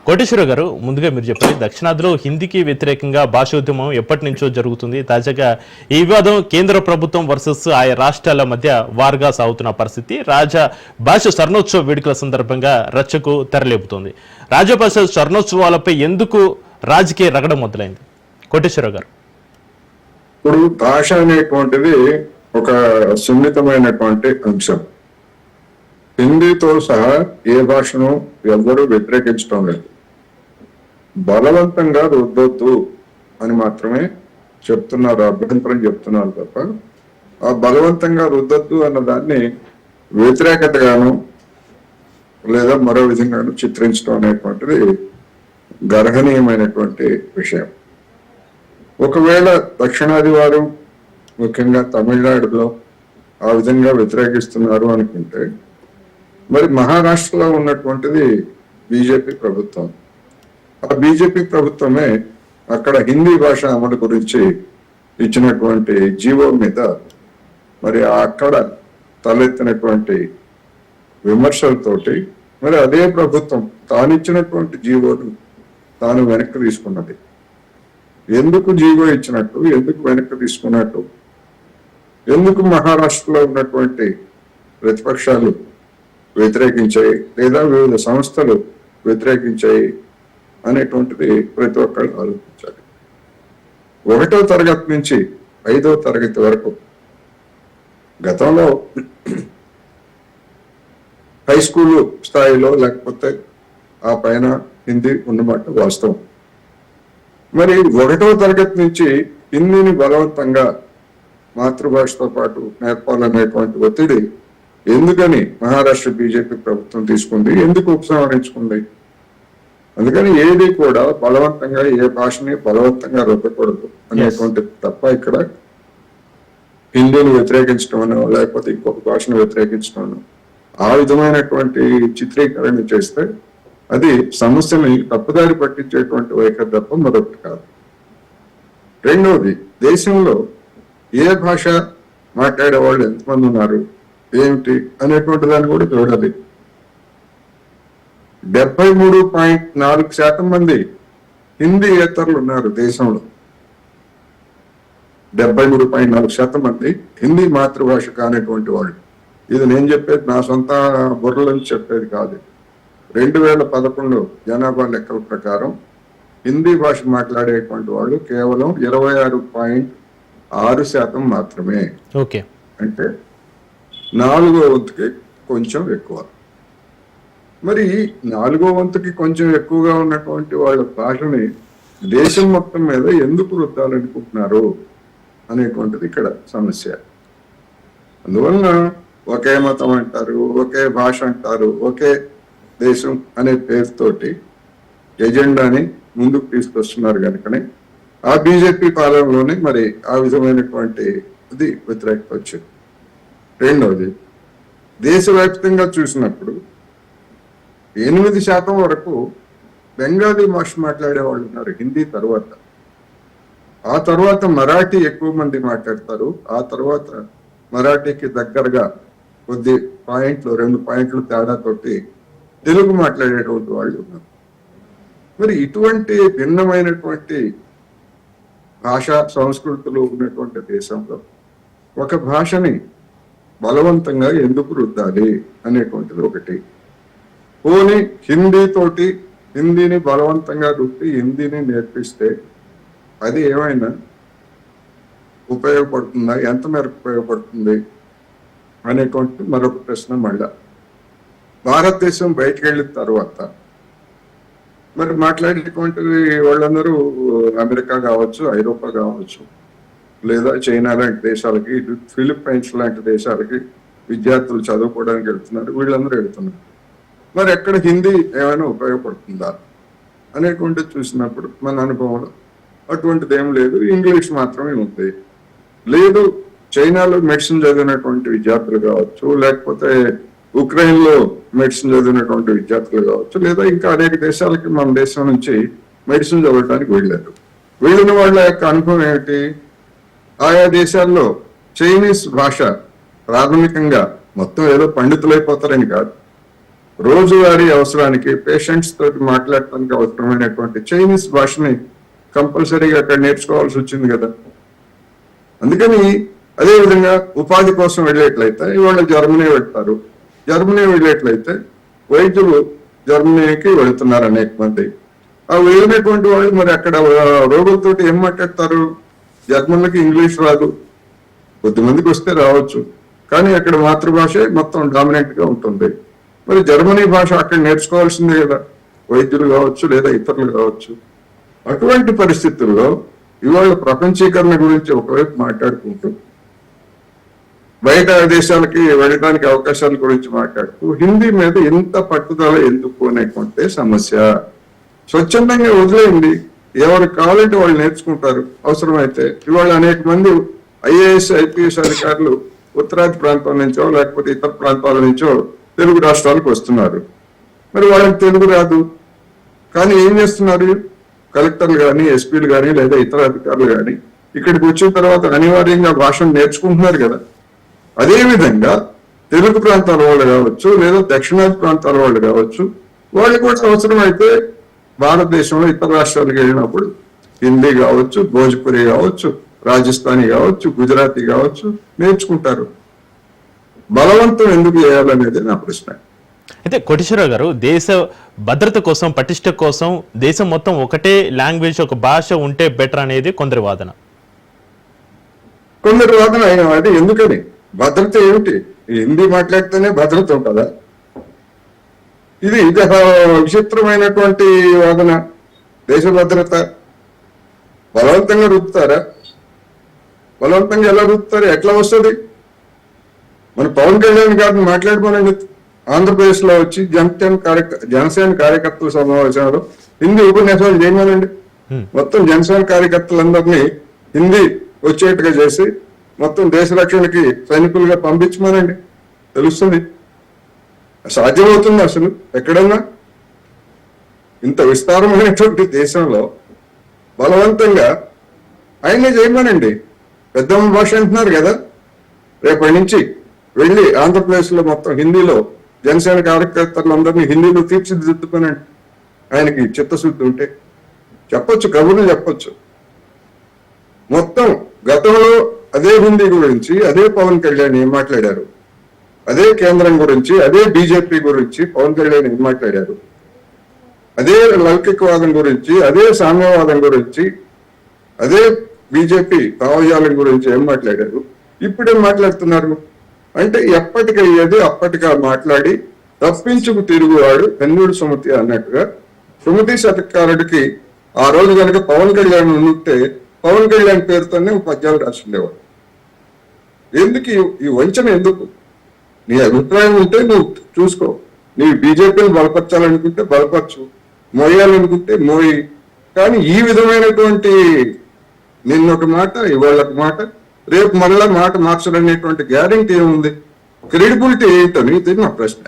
కోటేశ్వర గారు, ముందుగా మీరు చెప్పండి, దక్షిణాదిలో హిందీకి వ్యతిరేకంగా భాషోద్యమం ఎప్పటి నుంచో జరుగుతుంది. తాజాగా ఈ వివాదం కేంద్ర ప్రభుత్వం వర్సెస్ ఆయా రాష్ట్రాల మధ్య వారుగా సాగుతున్న పరిస్థితి భాష స్వర్ణోత్సవ వేడుకల సందర్భంగా రచ్చకు తెరలేపుతోంది. రాజభాష స్వర్ణోత్సవాలపై ఎందుకు రాజకీయ రగడం మొదలైంది? కోటేశ్వర గారు, ఇప్పుడు భాష అనేటువంటిది ఒక సున్నితమైనటువంటి అంశం. హిందీతో సహా ఏ భాషను ఎవ్వరూ వ్యతిరేకించడం లేదు. బలవంతంగా రుద్దొద్దు అని మాత్రమే చెప్తున్నారు, అభ్యంతరం చెప్తున్నారు తప్ప ఆ బలవంతంగా రుద్దొద్దు అన్న దాన్ని వ్యతిరేకతగాను లేదా మరో విధంగాను చిత్రించడం అనేటువంటిది గర్హనీయమైనటువంటి విషయం. ఒకవేళ దక్షిణాది వారు ముఖ్యంగా తమిళనాడులో ఆ విధంగా వ్యతిరేకిస్తున్నారు అనుకుంటే, మరి మహారాష్ట్రలో ఉన్నటువంటిది బీజేపీ ప్రభుత్వం. ఆ బీజేపీ ప్రభుత్వమే అక్కడ హిందీ భాష అమలు గురించి ఇచ్చినటువంటి జీవో మీద మరి అక్కడ తలెత్తినటువంటి విమర్శలతోటి మరి అదే ప్రభుత్వం తానిచ్చినటువంటి జీవోను తాను వెనక్కి తీసుకున్నది. ఎందుకు జీవో ఇచ్చినట్టు, ఎందుకు వెనక్కి తీసుకున్నట్టు, ఎందుకు మహారాష్ట్రలో ఉన్నటువంటి ప్రతిపక్షాలు వ్యతిరేకించాయి లేదా వివిధ సంస్థలు వ్యతిరేకించాయి అనేటువంటిది ప్రతి ఒక్కరు ఆలోచించాలి. 1వ తరగతి నుంచి 5వ తరగతి వరకు గతంలో హై స్కూల్ స్థాయిలో లేకపోతే ఆ పైన హిందీ ఉన్నమాట వాస్తవం. మరి 1వ తరగతి నుంచి హిందీని బలవంతంగా మాతృభాషతో పాటు నేర్పాలనేటువంటి ఒత్తిడి ఎందుకని మహారాష్ట్ర బీజేపీ ప్రభుత్వం తీసుకుంది, ఎందుకు ఉపసంహరించుకుంది? అందుకని ఏది కూడా బలవంతంగా ఏ భాషని బలవంతంగా రుద్దకూడదు అనేటువంటి తప్ప ఇక్కడ హిందీని వ్యతిరేకించడం లేకపోతే ఇంకొక భాషను వ్యతిరేకించడం ఆ విధమైనటువంటి చిత్రీకరణ చేస్తే అది సమస్యని తప్పుదారి పట్టించేటువంటి వైఖరి తప్ప మరొకటి కాదు. రెండవది, దేశంలో ఏ భాష మాట్లాడే వాళ్ళు ఎంతమంది ఉన్నారు, ఏమిటి అనేటువంటి దాన్ని కూడా చూడాలి. 73.4% మంది హిందీ ఏతరులు ఉన్నారు దేశంలో. 73.4% మంది హిందీ మాతృభాష కానిటువంటి వాళ్ళు. ఇది నేను చెప్పేది నా సొంత బుర్రల నుంచి చెప్పేది కాదు. 2011 జనాభా లెక్కల ప్రకారం హిందీ భాష మాట్లాడేటువంటి వాళ్ళు కేవలం 26.6% మాత్రమే. ఓకే, అంటే 4వ వంతుకి కొంచెం ఎక్కువ. మరి 4వ వంతుకి కొంచెం ఎక్కువగా ఉన్నటువంటి వాళ్ళ భాషని దేశం మొత్తం మీద ఎందుకు రుద్దాలనుకుంటున్నారు అనేటువంటిది ఇక్కడ సమస్య. అందువలన ఒకే మతం అంటారు, ఒకే భాష అంటారు, ఒకే దేశం అనే పేరుతోటి ఎజెండాని ముందుకు తీసుకొస్తున్నారు కనుకనే ఆ బీజేపీ పాలనలోనే మరి ఆ విధమైనటువంటి ఇది వ్యతిరేకత వచ్చింది. రెండవది, దేశవ్యాప్తంగా చూసినప్పుడు 8% వరకు బెంగాలీ భాష మాట్లాడే వాళ్ళు ఉన్నారు హిందీ తర్వాత. ఆ తర్వాత మరాఠీ ఎక్కువ మంది మాట్లాడతారు. ఆ తర్వాత మరాఠీకి దగ్గరగా కొద్ది పాయింట్లు 2 పాయింట్లు తేడాతోటి తెలుగు మాట్లాడేటువంటి వాళ్ళు ఉన్నారు. మరి ఇటువంటి భిన్నమైనటువంటి భాషా సంస్కృతులు ఉన్నటువంటి దేశంలో ఒక భాషని బలవంతంగా ఎందుకు రుద్దాలి అనేటువంటిది ఒకటి. పోనీ హిందీని బలవంతంగా రుద్ది హిందీని నేర్పిస్తే అది ఏమైనా ఉపయోగపడుతుందా, ఎంత మేరకు ఉపయోగపడుతుంది అనేటువంటి మరొక ప్రశ్న. మళ్ళా భారతదేశం బయటకు వెళ్ళిన తర్వాత మరి మాట్లాడేటువంటి వాళ్ళందరూ అమెరికా కావచ్చు, ఐరోపా కావచ్చు, లేదా చైనా లాంటి దేశాలకి, ఫిలిప్పైన్స్ లాంటి దేశాలకి విద్యార్థులు చదువుకోవడానికి వెళ్తున్నారు. వీళ్ళందరూ వెళ్తున్నారు. మరి ఎక్కడ హిందీ ఏమైనా ఉపయోగపడుతుందా అనేటువంటి చూసినప్పుడు మన అనుభవంలో అటువంటిది ఏం లేదు. ఇంగ్లీష్ మాత్రమే ఉంది. లేదు, చైనాలో మెడిసిన్ చదివినటువంటి విద్యార్థులు కావచ్చు, లేకపోతే ఉక్రెయిన్ లో మెడిసిన్ చదివినటువంటి విద్యార్థులు కావచ్చు, లేదా ఇంకా అనేక దేశాలకి మన దేశం నుంచి మెడిసిన్ చదవడానికి వెళ్ళారు. వెళ్ళిన వాళ్ళ యొక్క అనుభవం ఏమిటి? ఆయా దేశాల్లో చైనీస్ భాష ప్రాథమికంగా మొత్తం ఏదో పండితులైపోతారని కాదు, రోజువారీ అవసరానికి పేషెంట్స్ తోటి మాట్లాడటానికి అవసరమైనటువంటి చైనీస్ భాషని కంపల్సరీగా అక్కడ నేర్చుకోవాల్సి వచ్చింది కదా. అందుకని అదే విధంగా ఉపాధి కోసం వెళ్ళేట్లయితే ఇవాళ జర్మనీ వెళ్తారు, జర్మనీ వెళ్ళేట్లయితే వైద్యులు జర్మనీకి వెళుతున్నారు అనేక మంది. ఆ వెళ్ళినటువంటి వాళ్ళు మరి అక్కడ రోగులతోటి ఏం మాట్లాడతారు? జర్మన్లకి ఇంగ్లీష్ రాదు, కొద్దిమందికి వస్తే రావచ్చు, కానీ అక్కడ మాతృభాష మొత్తం డామినెంట్ గా ఉంటుంది. మరి జర్మనీ భాష అక్కడ నేర్చుకోవాల్సిందే కదా, వైద్యులు కావచ్చు లేదా ఇతరులు కావచ్చు. అటువంటి పరిస్థితుల్లో ఇవాళ ప్రపంచీకరణ గురించి ఒకవైపు మాట్లాడుకుంటూ బయట దేశాలకి వెళ్ళడానికి అవకాశాల గురించి మాట్లాడుతూ హిందీ మీద ఎంత పట్టుదల ఎందుకు అనేటువంటి సమస్య. స్వచ్ఛందంగా వదిలేయండి, ఎవరు కావాలంటే వాళ్ళు నేర్చుకుంటారు. అవసరమైతే ఇవాళ అనేక మంది ఐఏఎస్ ఐపీఎస్ అధికారులు ఉత్తరాది ప్రాంతం నుంచో లేకపోతే ఇతర ప్రాంతాల నుంచో తెలుగు రాష్ట్రాలకు వస్తున్నారు. మరి వాళ్ళకి తెలుగు రాదు, కానీ ఏం చేస్తున్నారు? కలెక్టర్లు కానీ ఎస్పీలు కానీ లేదా ఇతర అధికారులు కానీ ఇక్కడికి వచ్చిన తర్వాత అనివార్యంగా భాషను నేర్చుకుంటున్నారు కదా. అదేవిధంగా తెలుగు ప్రాంతాల వాళ్ళు కావచ్చు లేదా దక్షిణాది ప్రాంతాల వాళ్ళు కావచ్చు, వాళ్ళు కూడా అవసరమైతే భారతదేశంలో ఇతర రాష్ట్రాలకు వెళ్ళినప్పుడు హిందీ కావచ్చు, భోజ్పురి కావచ్చు, రాజస్థానీ కావచ్చు, గుజరాతీ కావచ్చు నేర్చుకుంటారు. బలవంతం ఎందుకు చేయాలనేది నా ప్రశ్న. అయితే కోటేశ్వరరావు గారు, దేశ భద్రత కోసం, పటిష్ట కోసం దేశం మొత్తం ఒకటే లాంగ్వేజ్, ఒక భాష ఉంటే బెటర్ అనేది కొందరి వాదన. కొందరి వాదన అది ఎందుకని? భద్రత ఏమిటి? హిందీ మాట్లాడితేనే భద్రత ఉంటుందా? ఇది విచిత్రమైనటువంటి వాదన. దేశ భద్రత బలవంతంగా రుద్దుతారా? బలవంతంగా ఎలా రుద్దుతారు? ఎట్లా వస్తుంది? మన పవన్ కళ్యాణ్ గారిని మాట్లాడుకోనండి, ఆంధ్రప్రదేశ్ లో వచ్చి జనసేన కార్యకర్తల సమావేశంలో హిందీ ఉపన్యాసాలు చేయమనండి. మొత్తం జనసేన కార్యకర్తలందరినీ హిందీ వచ్చేట్టుగా చేసి మొత్తం దేశ రక్షణకి సైనికులుగా పంపించమనండి, తెలుస్తుంది. సాధ్యమవుతుంది అసలు ఎక్కడన్నా? ఇంత విస్తారమైనటువంటి దేశంలో బలవంతంగా ఆయనే చేయమనండి. పెద్దమ్మ భాష అంటున్నారు కదా, రేపటి నుంచి వెళ్ళి ఆంధ్రప్రదేశ్ లో మొత్తం హిందీలో జనసేన కార్యకర్తలందరినీ హిందీలో తీర్చిదిద్దుకోనండి. ఆయనకి చిత్తశుద్ధి ఉంటే చెప్పొచ్చు, కబుర్లు చెప్పొచ్చు. మొత్తం గతంలో అదే హిందీ గురించి అదే పవన్ కళ్యాణ్ ఏం మాట్లాడారు, అదే కేంద్రం గురించి అదే బీజేపీ గురించి పవన్ కళ్యాణ్ ఏం మాట్లాడారు, అదే లౌకికవాదం గురించి అదే సామ్యవాదం గురించి అదే బీజేపీ భావజాలం గురించి ఏం మాట్లాడారు, ఇప్పుడేం మాట్లాడుతున్నారు? అంటే ఎప్పటికయ్యేది అప్పటిగా మాట్లాడి తప్పించుకు తిరుగువాడు కన్నుడు సుమతి అన్నట్టుగా సుమతి శతకారుడికి ఆ రోజు కనుక పవన్ కళ్యాణ్ ఉంటే పవన్ కళ్యాణ్ పేరుతోనే పద్యాలు రాసిండేవాడు. ఎందుకు ఈ వంచన? ఎందుకు? నీ అభిప్రాయం ఉంటే నువ్వు చూసుకో. నీ బీజేపీని బలపరచాలనుకుంటే బలపరచు, మోయాలనుకుంటే మోయి. కానీ ఈ విధమైనటువంటి నిన్నొక మాట ఇవాళ ఒక మాట రేపు మళ్ళా మాట మార్చడనేటువంటి గ్యారెంటీ ఏముంది? క్రెడిబిలిటీ ఏంటని ఇది నా ప్రశ్న.